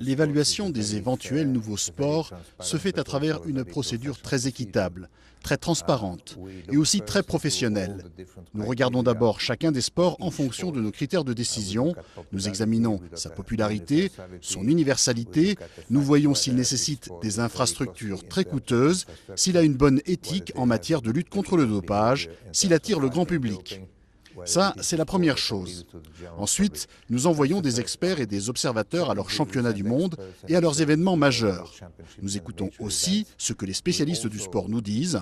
L'évaluation des éventuels nouveaux sports se fait à travers une procédure très équitable, très transparente et aussi très professionnelle. Nous regardons d'abord chacun des sports en fonction de nos critères de décision. Nous examinons sa popularité, son universalité. Nous voyons s'il nécessite des infrastructures très coûteuses, s'il a une bonne éthique en matière de lutte contre le dopage, s'il attire le grand public. Ça, c'est la première chose. Ensuite, nous envoyons des experts et des observateurs à leurs championnats du monde et à leurs événements majeurs. Nous écoutons aussi ce que les spécialistes du sport nous disent.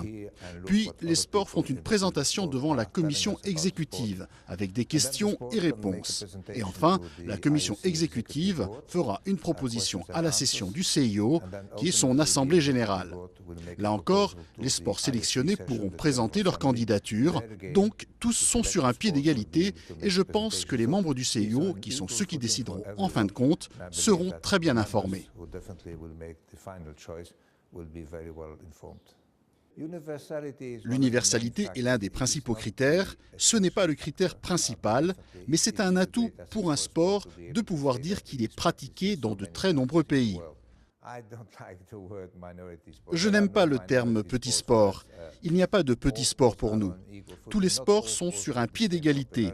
Puis, les sports font une présentation devant la commission exécutive avec des questions et réponses. Et enfin, la commission exécutive fera une proposition à la session du CIO, qui est son assemblée générale. Là encore, les sports sélectionnés pourront présenter leur candidature, donc tous sont sur un pied d'égalité et je pense que les membres du CIO, qui sont ceux qui décideront en fin de compte, seront très bien informés. L'universalité est l'un des principaux critères. Ce n'est pas le critère principal, mais c'est un atout pour un sport de pouvoir dire qu'il est pratiqué dans de très nombreux pays. Je n'aime pas le terme petit sport. Il n'y a pas de petit sport pour nous. Tous les sports sont sur un pied d'égalité.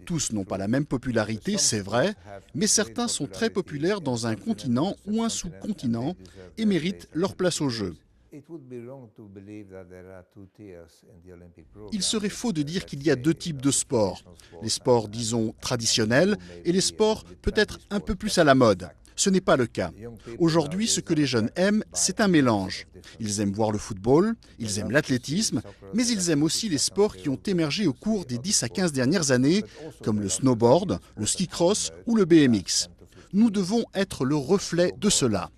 Tous n'ont pas la même popularité, c'est vrai, mais certains sont très populaires dans un continent ou un sous-continent et méritent leur place au jeu. Il serait faux de dire qu'il y a deux types de sports. Les sports, disons, traditionnels et les sports peut-être un peu plus à la mode. Ce n'est pas le cas. Aujourd'hui, ce que les jeunes aiment, c'est un mélange. Ils aiment voir le football, ils aiment l'athlétisme, mais ils aiment aussi les sports qui ont émergé au cours des 10 à 15 dernières années, comme le snowboard, le ski cross ou le BMX. Nous devons être le reflet de cela.